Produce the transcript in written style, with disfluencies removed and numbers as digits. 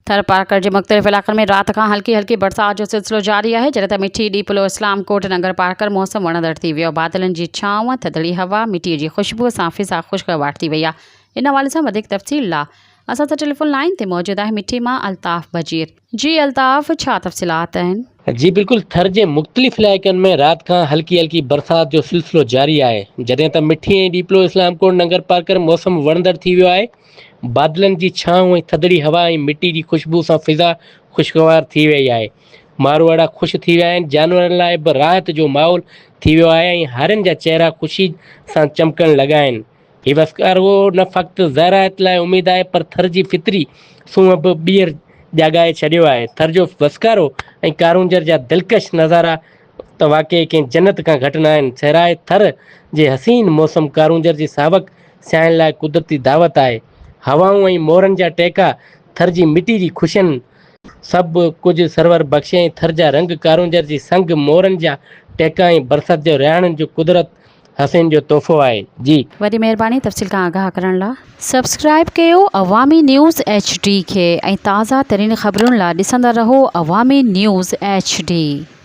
थर पार्कर के मुख़्तलिफ़ इलाक़नि में रात खां हल्की हल्की बरसात जो सिलसिलो जारी है। जॾहिं त मिठी डीपलो इस्लामकोट नगर पार्कर मौसम वणंदड़ थी वियो। बादलनि जी छांव, थधड़ी हवा, मिटीअ जी ख़ुशबू सां फ़िज़ा ख़ुशगवार थी वई आहे। इन हवाले सां वधीक तफ़सील लाइ असां सां टेलीफोन लाइन ते मौजूदु आहे मिठी मां अल्ताफ़ बजीर। जी अल्ताफ़, छा तफ़सीलात आहिनि? जी बिल्कुल, थर जे मुख़्तलिफ़ इलाइक़नि में रात खां हल्की हल्की बरसात जो सिलसिलो जारी आहे। जॾहिं त मिठी ऐं डीपलो इस्लामकोट नगर पार्कर मौसम वणंदड़ थी वियो आहे। बादलनि जी छांव ऐं थधड़ी हवा ऐं मिटी जी ख़ुशबू सां फ़िज़ा ख़ुशगवार थी वई आहे। माण्हू ॾाढा ख़ुशि थी विया आहिनि। जानवरनि लाइ बि राहत जो माहौल थी वियो आहे ऐं हारियुनि जा चहिरा ख़ुशी सां चमकण लॻा आहिनि। हीउ वसकारो न फ़क़्ति ज़राअत लाइ उमेद आहे, पर थर जी फितरी सूंहं बि ॿीहर जाॻाए छॾियो आहे। थर जो वसकारो ऐं कारूंजर जा दिलकश नज़ारा त वाक़ई कंहिं जन्नत खां घटि न आहिनि। सराए थर जे हसीन मौसम कारूंजर जी सावक सियाण लाइ कुदरती दावत आहे। हवाऊं ऐं मोरनि जा टहिका, थर जी मिटी जी ख़ुशियुनि सभु कुझु सरवर बख़्शे ऐं थर जा रंग कारूंजर जी संग, मोरनि जा टहिका ऐं बरसाति जो रिहाणनि जो कुदरत हसीन जो तोहफ़ो आहे। जी वॾी महिरबानी तफ़सील खां आगाह करण लाइ। सब्सक्राइब कयो अवामी न्यूज़ HD खे ऐं ताज़ा तरीन ख़बरुनि लाइ ॾिसंदा रहो अवामी न्यूज़ HD।